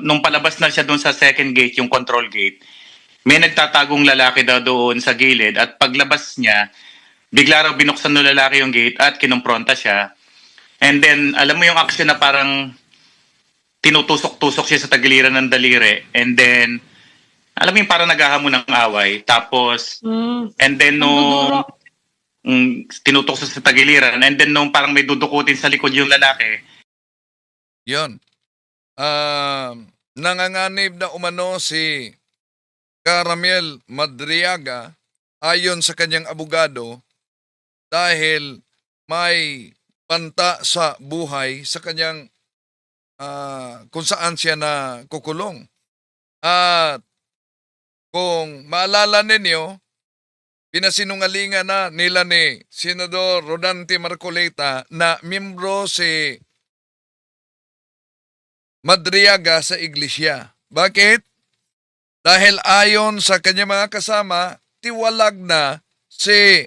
nung palabas na siya doon sa second gate, yung control gate, may nagtatagong lalaki daw doon sa gilid at paglabas niya, bigla raw binuksan ng lalaki yung gate at kinumpronta siya. And then, alam mo yung action na parang tinutusok-tusok siya sa tagiliran ng daliri. And then, alam mo yung parang naghahamon ng away. Tapos, and then nung tinutusok sa tagiliran, and then nung parang may dudukutin sa likod yung lalaki. Yun. Nanganganib na umano si Caramel Madriaga ayon sa kanyang abogado dahil may banta sa buhay sa kanyang kung saan siya na kukulong. At kung maalala ninyo, pinasinungalingan na nila ni Senador Rodante Marcoleta na miyembro si Madriaga sa iglesia. Bakit? Dahil ayon sa kanyang mga kasama, tiwalag na si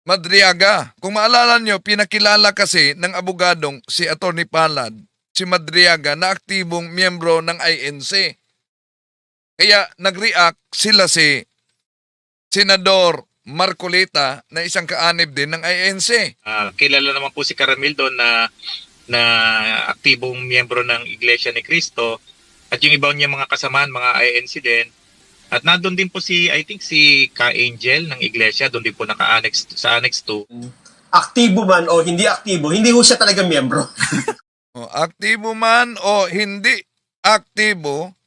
Madriaga. Kung maalala nyo, pinakilala kasi ng abogadong si Atty. Palad, si Madriaga na aktibong miyembro ng INC. Kaya nag-react sila si Senador Marcoleta na isang kaanib din ng INC. Kilala naman po si Caramel doon na aktibong miyembro ng Iglesia ni Cristo at yung ibang niya mga kasamahan, mga INC din. At nandun din po I think si Ka-Angel ng Iglesia, doon din po naka-annex sa Annex 2. Aktibo man o hindi aktibo, hindi ho siya talaga miyembro. Aktibo man o hindi aktibo,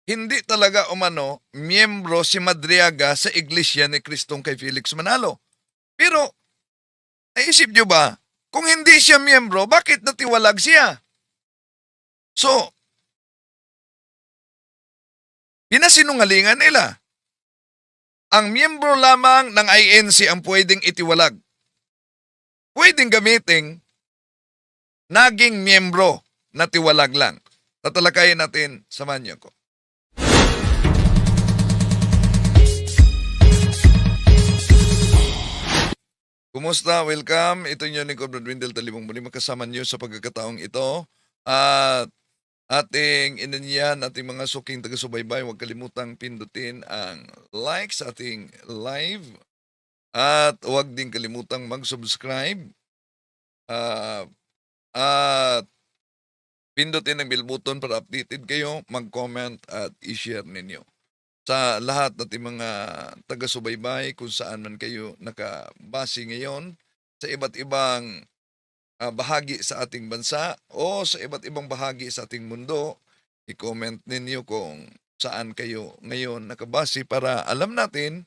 hindi talaga umano miyembro si Madriaga sa Iglesia ni Cristong kay Felix Manalo. Pero, naisip nyo ba, kung hindi siya miyembro, bakit natiwalag siya? So, pinasinungalingan nila. Ang miyembro lamang ng INC ang pwedeng itiwalag. Pwedeng gamitin naging miyembro na tiwalag lang. Tatalakayin natin, samahan niyo ko. Kumusta? Welcome. Ito yung lingkod Bradwindel Talibong muli makasama niyo sa pagkakataong ito. At ating inanyan, ating mga suking taga-subaybay, huwag kalimutang pindutin ang like sa ating live. At huwag din kalimutang mag-subscribe. At pindutin ang bell button para updated kayo, mag-comment at i-share ninyo. Sa lahat nating mga taga-subaybay kung saan man kayo nakabase ngayon sa iba't ibang bahagi sa ating bansa o sa iba't ibang bahagi sa ating mundo, i-comment ninyo kung saan kayo ngayon nakabase para alam natin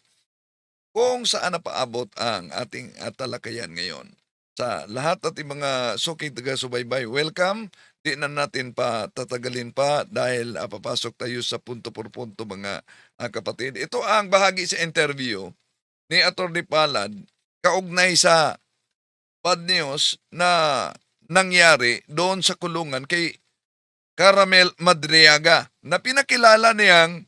kung saan napaabot ang ating talakayan ngayon. Sa lahat ating mga suking taga-subaybay, welcome. Di na natin pa tatagalin pa dahil papasok tayo sa punto por punto mga kapatid. Ito ang bahagi sa interview ni Atty. Palad kaugnay sa bad news na nangyari doon sa kulungan kay Caramel Madriaga na pinakilala niyang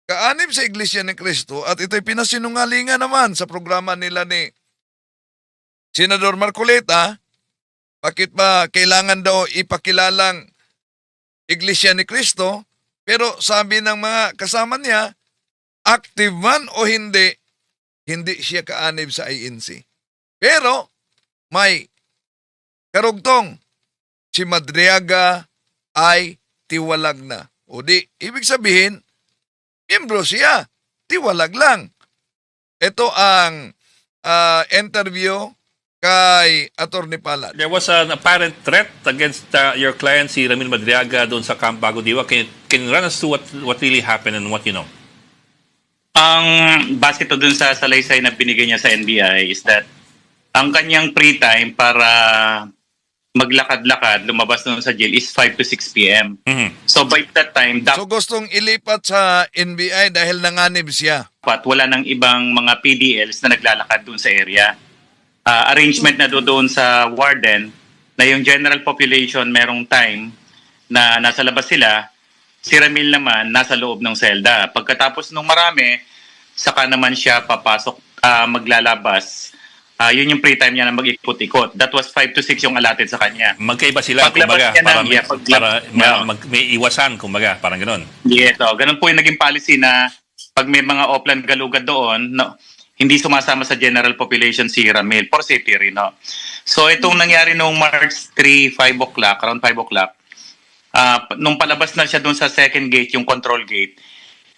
kaanib sa Iglesia ni Cristo at ito'y pinasinungalingan naman sa programa nila ni Senador Marcoleta. Bakit ba kailangan daw ipakilalang Iglesia ni Cristo? Pero sabi ng mga kasama niya, active man o hindi, hindi siya kaanib sa INC. Pero may karugtong, si Madriaga ay tiwalag na. O di, ibig sabihin, miyembro siya, tiwalag lang. Ito ang interview kay Atty. Palad. There was an apparent threat against your client, si Ramil Madriaga, doon sa Camp Bago Diwa. Can you run us through what really happened and what you know? Ang base to dun sa salaysay na binigay niya sa NBI is that ang kanyang free time para maglakad-lakad, lumabas doon sa jail is 5 to 6 p.m. Mhm. So by that time, So gustong ilipat sa NBI dahil nanganib siya. dapat wala ng ibang mga PDLs na naglalakad doon sa area. Arrangement na doon sa warden na yung general population merong time na nasa labas sila, si Ramil naman nasa loob ng selda. Pagkatapos nung marami, saka naman siya papasok, maglalabas Yun yung free time niya na mag-ikot-ikot. That was 5 to 6 yung allotted sa kanya. Magkaiba sila, Paglabas kumbaga, niya para, ng- yeah, may iwasan, kumbaga, parang gano'n. Yes, ganun po yung naging policy na pag may mga upland galugad doon, no, hindi sumasama sa general population si Ramil for safety rin. No? So itong nangyari nung March 3, 5 o'clock, around 5 o'clock, nung palabas na siya doon sa second gate, yung control gate,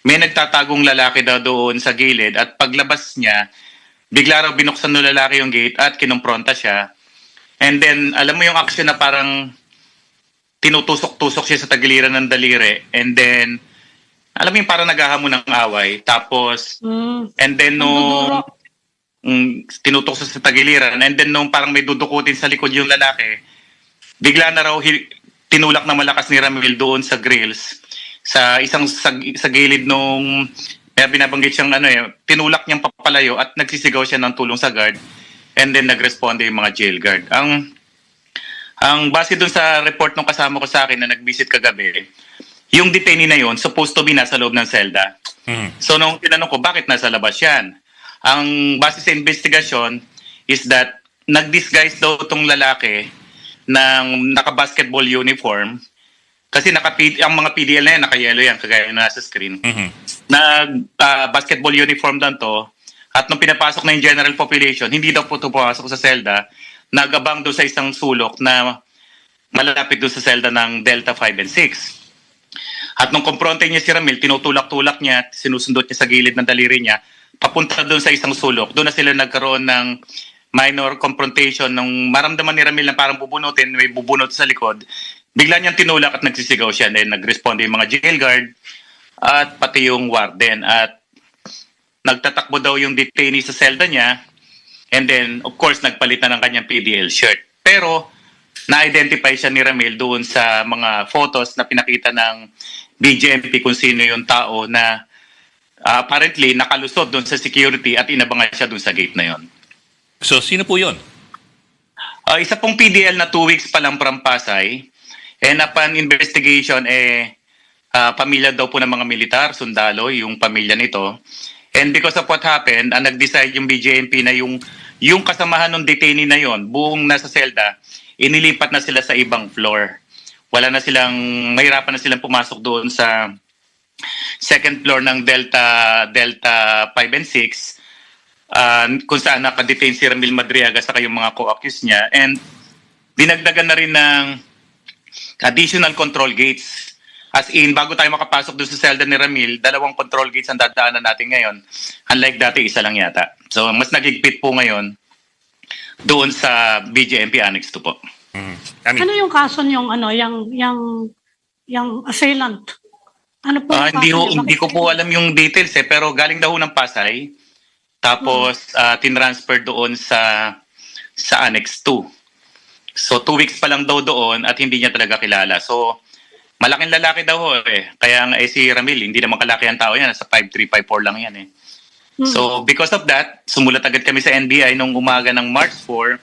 may nagtatagong lalaki daw doon sa gilid at paglabas niya, bigla raw binuksan ng lalaki yung gate at kinumpronta siya. And then, alam mo yung action na parang tinutusok-tusok siya sa tagiliran ng daliri. And then, alam mo yung parang naghahamon ng away. Tapos, and then nung tinutusok sa tagiliran, and then nung parang may dudukutin sa likod yung lalaki, bigla na raw tinulak na malakas ni Ramil doon sa grills sa isang sa gilid nung kaya binabanggit siyang tinulak niyang papalayo at nagsisigaw siya ng tulong sa guard and then nagresponde yung mga jail guard. Ang base dun sa report ng kasama ko sa akin na nag-visit kagabi, yung detainee na yun supposed to be nasa loob ng selda. So nung tinanong ko bakit nasa labas yan, ang base sa investigasyon is that nag-disguise daw itong lalaki ng naka-basketball uniform kasi ang mga PDL na yan, naka-yellow yan, kagaya na nasa screen. Basketball uniform daw to at nung pinapasok na yung general population, hindi daw po ito pumasok sa selda, nagabang doon sa isang sulok na malapit doon sa selda ng Delta 5 and 6. At nung kompronte niya si Ramil, tinutulak-tulak niya, sinusundot niya sa gilid ng daliri niya, papunta doon sa isang sulok. Doon na sila nagkaroon ng minor confrontation nung maramdaman ni Ramil na parang bubunutin, may bubunot sa likod. Bigla niyang tinulak at nagsisigaw siya. Then nag-responde yung mga jail guard at pati yung warden. At nagtatakbo daw yung detainee sa selda niya. And then, of course, nagpalitan ng kanyang PDL shirt. Pero, na-identify siya ni Ramil doon sa mga photos na pinakita ng BJMP kung sino yung tao na apparently nakalusot doon sa security at inabangan siya doon sa gate na yon. So, sino po yun? Isa pong PDL na 2 weeks pa lang from Pasay. And upon investigation, pamilya daw po ng mga militar, sundalo, yung pamilya nito. And because of what happened, nag-decide yung BJMP na yung kasamahan ng detainee na yon, buong nasa selda, inilipat na sila sa ibang floor. Mahirapan na silang pumasok doon sa second floor ng Delta 5 and 6, kung saan nakadetain si Ramil Madriaga sa yung mga co-accused niya. And dinagdagan na rin ng additional control gates. As in, bago tayo makapasok doon sa selda ni Ramil, 2 control gates ang dadaanan natin ngayon. Unlike dati, 1 lang yata. So, mas nagigpit po ngayon doon sa BJMP Annex 2 po. Ano yung kaso yung assailant? Ano po yung kaso niya? Hindi ko po alam yung details pero galing daw ng Pasay. Tapos tinransfer doon sa Annex 2. So 2 weeks pa lang daw doon at hindi niya talaga kilala. So malaking lalaki daw Kaya nga si Ramil, hindi naman kalaki ang tao yan. Sa 5'3", 5'4" lang yan So because of that, sumulat agad kami sa NBI nung umaga ng March 4.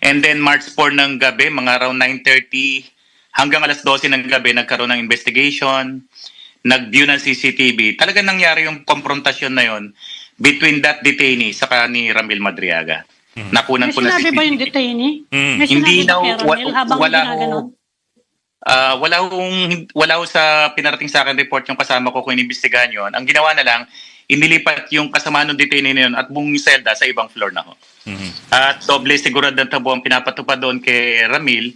And then March 4 ng gabi, mga around 9:30 hanggang alas 12 ng gabi, nagkaroon ng investigation, nag-view ng CCTV. Talaga nangyari yung konfrontasyon na yon between that detainee saka ni Ramil Madriaga. Nakunan May po na sinabi ba yung detainee? May Hindi sinabi ba kay Ramil habang ginaganon? Wala ho sa pinarating sa akin report yung kasama ko kung inimbestigahan yon. Ang ginawa na lang, inilipat yung kasama ng detainee na yun at buong selda sa ibang floor na ho. At doble sigurado ang tabo ang pinapatupad doon kay Ramil,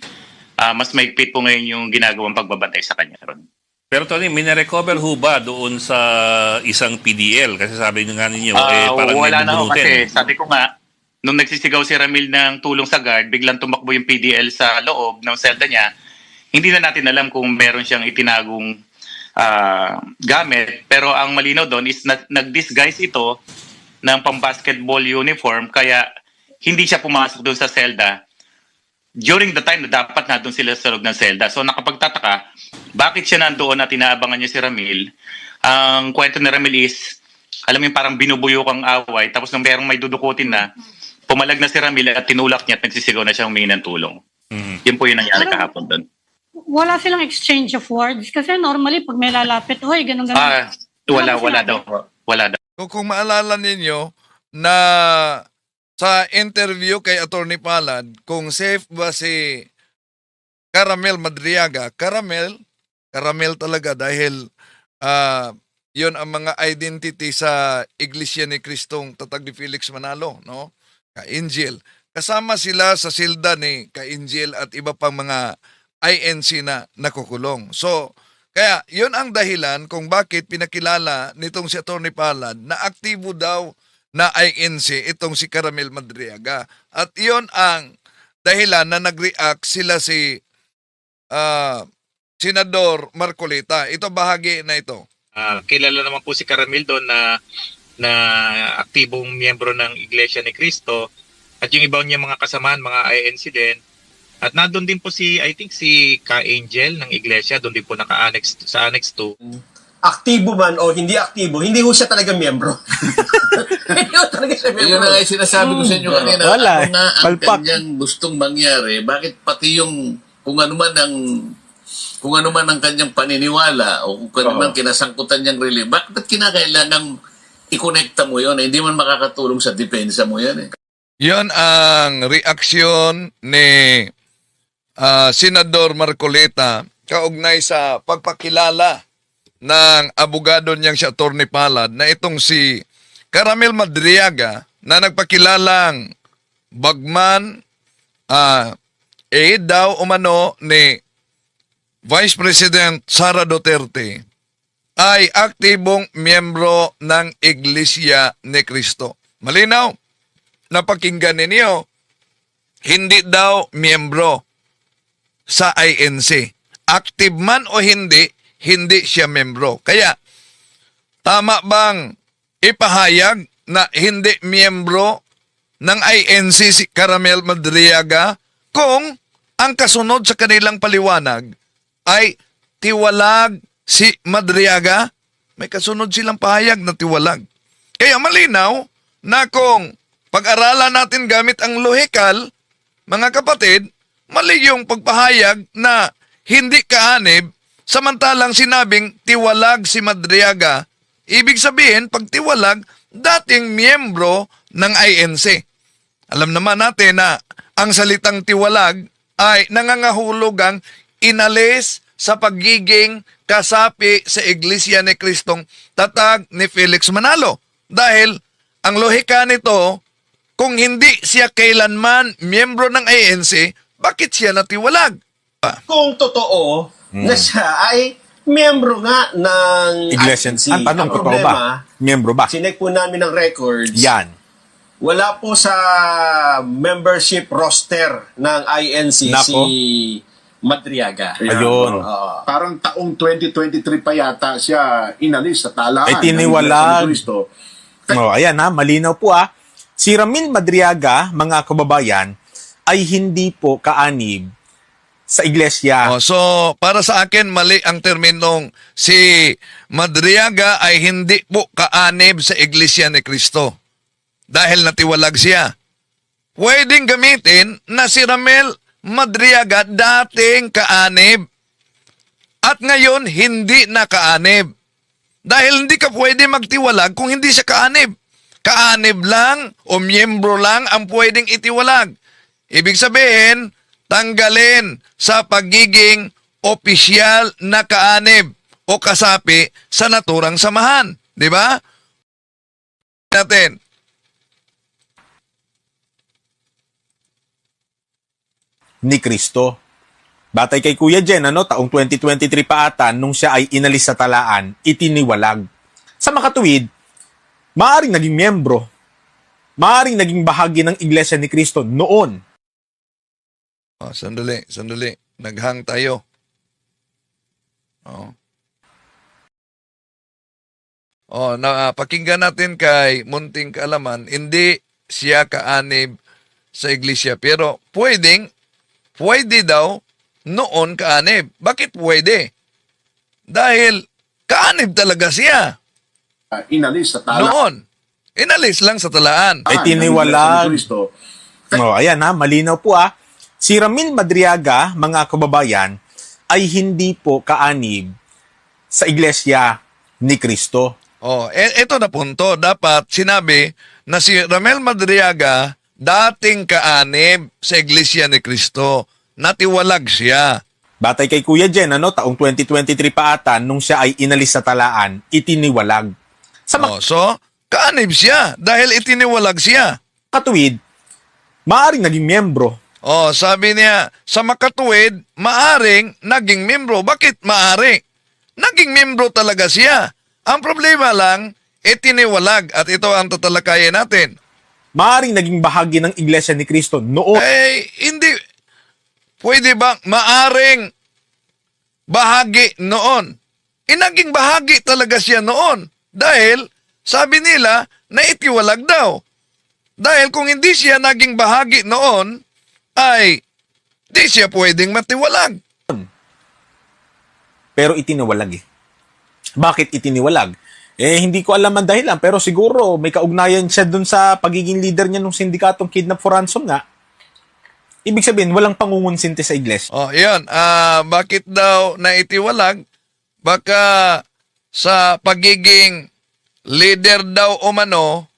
mas maigpit po ngayon yung ginagawang pagbabantay sa kanya ron. Pero Tony, may-recover ho ba doon sa isang PDL? Kasi sabi nga ninyo, parang wala na ho bubunutin. kasi sabi ko nga, nung nagsisigaw si Ramil ng tulong sa guard, biglang tumakbo yung PDL sa loob ng selda niya. Hindi na natin alam kung meron siyang itinagong gamit. Pero ang malinaw doon is nag-disguise ito ng pang-basketball uniform kaya hindi siya pumasok doon sa selda during the time na dapat na doon sila sa loob ng selda. So nakapagtataka, bakit siya nandoon at inaabangan niya si Ramil? Ang kwento ni Ramil is, alam mo yung parang binubuyok ang away, tapos nung merong may dudukutin na, pumalag na si Ramil at tinulak niya at nagsisigaw na siyang humingi ng tulong. Yun po yung nangyari kahapon doon. Wala silang exchange of words? Kasi normally, pag may lalapit, hoy, ganun. Wala daw. Wala daw. Kung maalala ninyo na sa interview kay Attorney Palad kung safe ba si Caramel Madriaga. Caramel talaga dahil yon ang mga identity sa Iglesia ni Kristong Tatag ni Felix Manalo, no? Ka-Angel. Kasama sila sa silda ni Ka-Angel at iba pang mga INC na nakukulong. So, kaya yon ang dahilan kung bakit pinakilala nitong si Attorney Palad na aktibo daw na INC itong si Caramel Madriaga. At yon ang dahilan na nag-react sila si Senador Marcolita. Ito bahagi na ito. Kilala naman po si Caramil doon na aktibong miyembro ng Iglesia ni Cristo at yung iba niya mga kasamaan, mga INC din. At nandun din po si, I think si Ka-Angel ng Iglesia, doon din po naka-annex sa Annex 2. Aktibo man o hindi aktibo, hindi ho siya talaga miyembro. Hindi ho talaga siya Yun miyembro. na nga yung sinasabi ko sa inyo kanina. Wala Ano eh. nga ang Palpak. kanyang gustong mangyari? Bakit pati yung kung ano man ang kanyang paniniwala o kung ano man kinasangkutan niyang religion, bakit kinakailangang i-connecta mo yun? Hindi man makakatulong sa depensa mo yan eh. Yon ang reaksyon ni Senador Marcolita kaugnay sa pagpakilala ng abogado niyang si Attorney Palad na itong si Caramel Madriaga na nagpakilalang bagman daw umano ni Vice President Sara Duterte ay aktibong miyembro ng Iglesia ni Cristo. Malinaw, napakinggan ninyo, hindi daw miyembro sa INC. Active man o hindi, hindi siya miyembro. Kaya, tama bang ipahayag na hindi miyembro ng INC si Caramel Madriaga kung ang kasunod sa kanilang paliwanag ay tiwalag si Madriaga? May kasunod silang pahayag na tiwalag. Kaya malinaw na kung pag-aralan natin gamit ang lohikal, mga kapatid, mali yung pagpahayag na hindi kaanib samantalang sinabing tiwalag si Madriaga. Ibig sabihin, pag tiwalag, dating miyembro ng INC. Alam naman natin na ang salitang tiwalag ay nangangahulugang inalis sa pagiging kasapi sa Iglesia ni Kristong Tatag ni Felix Manalo. Dahil ang lohika nito, kung hindi siya kailanman miyembro ng INC, bakit siya natiwalag? Kung totoo na siya ay miyembro nga ng Iglesia. INC. Ang tanong, Ang totoo ba? Miyembro ba? Sinek po namin ng records. Yan. Wala po sa membership roster ng INC Nako. si Madriaga. Ayun. Parang taong 2023 pa yata siya inalis sa talaan. Ay, tiniwalag. ng Iglesia ni Cristo. Oh, ayan ha, malinaw po ah. Si Ramil Madriaga, mga kababayan, ay hindi po kaanib sa iglesia. Oh, so, para sa akin, mali ang terminong si Madriaga ay hindi po kaanib sa Iglesia ni Cristo. Dahil natiwalag siya. Pwedeng gamitin na si Ramel Madriaga dating kaanib. At ngayon, hindi na kaanib. Dahil hindi ka pwede magtiwalag kung hindi siya kaanib. Kaanib lang o miyembro lang ang pwedeng itiwalag. Ibig sabihin, tanggalin sa pagiging opisyal na kaanib o kasapi sa naturang samahan. Di ba? Natin. Ni Cristo. Batay kay Kuya Jen, taong 2023 pa ata, nung siya ay inalis sa talaan, itiniwalag. Sa makatuwid, maaaring naging miyembro, maaaring naging bahagi ng Iglesia ni Cristo noon. Oh, sandali. Naghang tayo. Pakinggan natin kay Munting Kaalaman, hindi siya kaanib sa iglesia. Pero pwede daw noon kaanib. Bakit pwede? Dahil kaanib talaga siya Inalis sa talaan. noon. Inalis lang sa talaan. Ay, ng tiniwalag. Iglesia ni Cristo. Oh, ayan ha, malinaw po ah. Si Ramil Madriaga, mga kababayan, ay hindi po kaanib sa Iglesia ni Cristo. Oh, ito na punto. Dapat sinabi na si Ramel Madriaga dating kaanib sa Iglesia ni Cristo. Natiwalag siya. Batay kay Kuya Jen, taong 2023 pa ata, nung siya ay inalis sa talaan, itiniwalag. Sa So, kaanib siya dahil itiniwalag siya. makatuwid, maaaring naging miyembro. Sabi niya, sa makatuwid, maaring naging membro. Bakit maari? Naging membro talaga siya. Ang problema lang, itiniwalag at ito ang tatalakayin natin. Maaaring naging bahagi ng Iglesia ni Cristo noon. Hindi. Pwede bang maaring bahagi noon? Naging bahagi talaga siya noon. Dahil, sabi nila, naitiwalag daw. Dahil kung hindi siya naging bahagi noon, ay di siya pwedeng matiwalag. Pero itiniwalag eh. Bakit itiniwalag? Hindi ko alam ang dahilan, pero siguro may kaugnayan siya dun sa pagiging leader niya nung sindikatong Kidnap for Ransom nga. Ibig sabihin, walang pangungonsinti sa iglesia. Yun. Bakit daw naitiwalag? Baka sa pagiging leader daw umano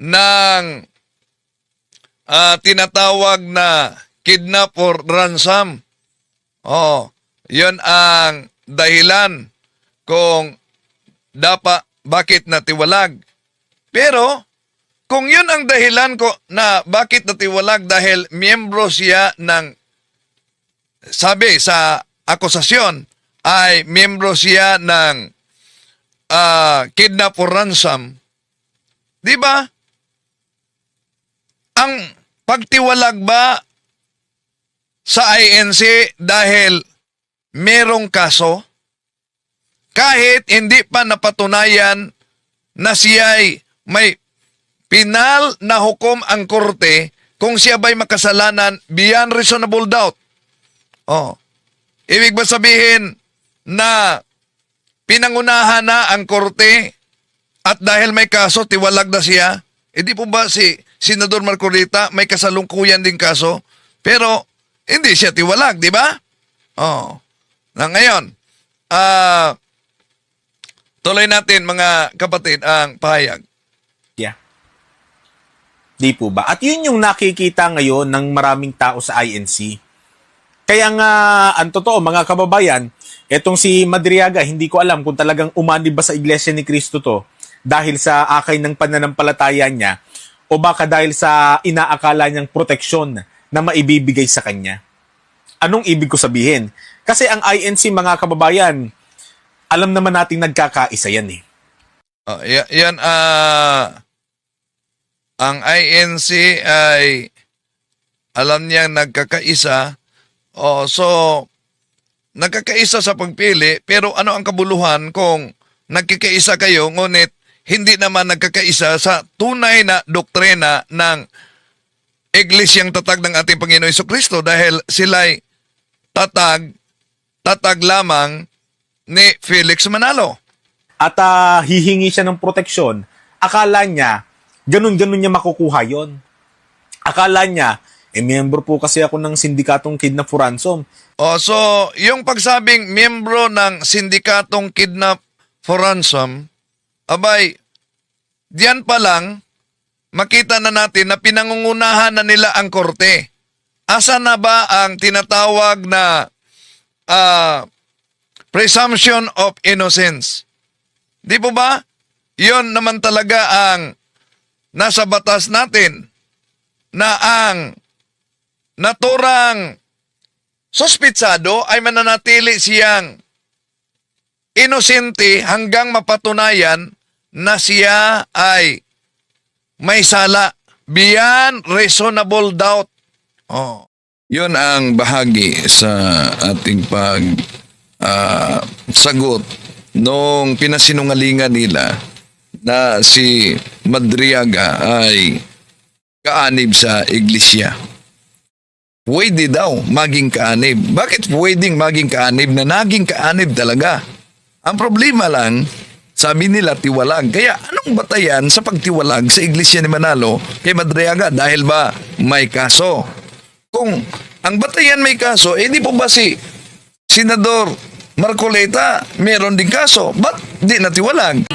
ng tinatawag na Kidnap for Ransom. Yun ang dahilan kung bakit natiwalag. Pero, kung yun ang dahilan ko na bakit natiwalag dahil miyembro siya ng, sabi sa akusasyon, ay miyembro siya ng Kidnap for Ransom, di ba? Ang pagtiwalag ba sa INC dahil merong kaso? Kahit hindi pa napatunayan na siya'y may pinal na hukom ang korte kung siya ba'y makasalanan beyond reasonable doubt. Ibig ba sabihin na pinangunahan na ang korte at dahil may kaso, tiwalag na siya? Di po ba si Senador Marcolita may kasalungkuyan din kaso? Pero hindi siya tiwalag, di ba? Na ngayon, tuloy natin mga kapatid ang pahayag. Yeah. Di po ba? At yun yung nakikita ngayon ng maraming tao sa INC. Kaya nga, ang totoo mga kababayan, etong si Madriaga, hindi ko alam kung talagang umanib ba sa Iglesia ni Cristo to dahil sa akay ng pananampalataya niya o baka dahil sa inaakala niyang proteksyon na maibibigay sa kanya. Anong ibig ko sabihin? Kasi ang INC mga kababayan, alam naman nating nagkakaisa yan eh. Ang INC ay alam niyang nagkakaisa. So, nagkakaisa sa pagpili, pero ano ang kabuluhan kung nagkakaisa kayo, ngunit hindi naman nagkakaisa sa tunay na doktrina ng Iglesyang tatag ng ating Panginoon Jesucristo dahil sila'y tatag lamang ni Felix Manalo. At hihingi siya ng proteksyon, akala niya, ganun-ganun niya makukuha yon. Akala niya, miyembro po kasi ako ng sindikatong Kidnap for Ransom. So, yung pagsabing miyembro ng sindikatong Kidnap for Ransom, abay, diyan pa lang, makita na natin na pinangungunahan na nila ang korte. Asa na ba ang tinatawag na presumption of innocence? Di po ba? Yon naman talaga ang nasa batas natin na ang naturang suspitsado ay mananatili siyang inosente hanggang mapatunayan na siya ay may sala beyond reasonable doubt. Yun ang bahagi sa ating sagot nung pinasinungalingan nila na si Madriaga ay kaanib sa iglesia. Pwede daw maging kaanib. Bakit pwedeng maging kaanib na naging kaanib talaga? Ang problema lang, sabi nila tiwalag. Kaya anong batayan sa pagtiwalag sa iglesia ni Manalo kay Madriaga? Dahil ba may kaso? Kung ang batayan may kaso, di po ba si Senador Marcolita meron din kaso? Ba't di natiwalag?